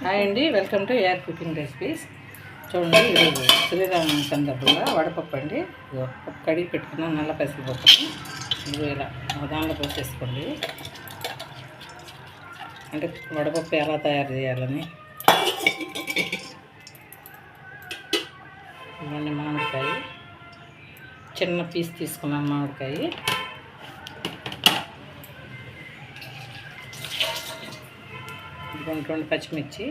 Hi అండి, welcome to AR cooking recipes. చూడండి, ఈరోజు శ్రీరామనవమి సందర్భంగా వడపప్పు అండి. పప్పు కడిగి పెట్టుకున్నాం, నల్ల పెసరపప్పుని ఇది ఇలా దానిలో పోసేసుకోండి. అంటే వడపప్పు ఎలా తయారు చేయాలని. ఇవన్నీ మామిడికాయ, చిన్న పీస్ తీసుకున్నాను మామిడికాయ. రెండు పచ్చిమిర్చి,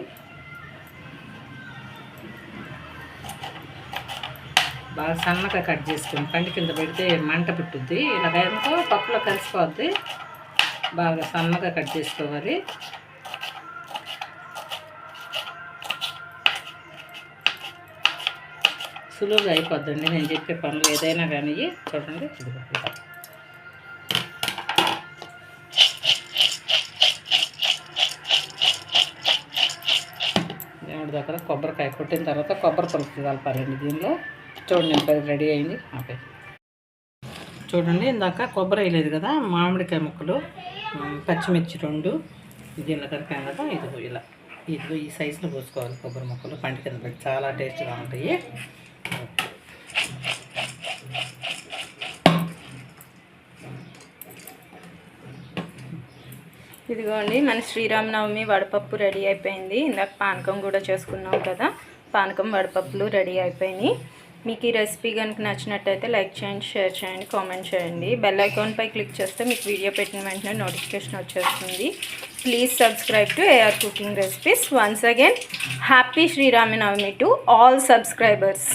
బాగా సన్నగా కట్ చేసుకుని పంటి కింద పెడితే మంట పుట్టుద్ది. ఇలా వేయడంతో పప్పులో కలిసిపోద్ది. బాగా సన్నగా కట్ చేసుకోవాలి. సులువుగా అయిపోద్దండి నేను చెప్పే పనులు ఏదైనా కానీ. చూడండి, దేవుడి దగ్గర కొబ్బరికాయ కొట్టిన తర్వాత కొబ్బరి పులుపు కలపాలండి దీనిలో. చూడండి, ఇంత రెడీ అయింది. ఆపే చూడండి, ఇందాక కొబ్బరి వేయలేదు కదా, మామిడికాయ ముక్కలు, పచ్చిమిర్చి 2 ఇది ఇలా కరిపాం కదా, ఇదిగో ఈ సైజులో పోసుకోవాలి కొబ్బరి ముక్కలు. పంట కింద పెట్టి చాలా టేస్ట్గా ఉంటాయి. ఇదిగోండి, మన శ్రీరామనవమి వడపప్పు రెడీ అయిపోయింది. ఇందాక పానకం కూడా చేసుకున్నాం కదా, పానకం వడపప్పులు రెడీ అయిపోయినాయి. మీకు ఈ రెసిపీ కనుక నచ్చినట్టయితే లైక్ చేయండి, షేర్ చేయండి, కామెంట్ చేయండి. బెల్ ఐకాన్పై క్లిక్ చేస్తే మీకు వీడియో పెట్టిన వెంటనే నోటిఫికేషన్ వచ్చేస్తుంది. Please subscribe to AR cooking recipes. Once again happy Sri Rama Navami to all subscribers.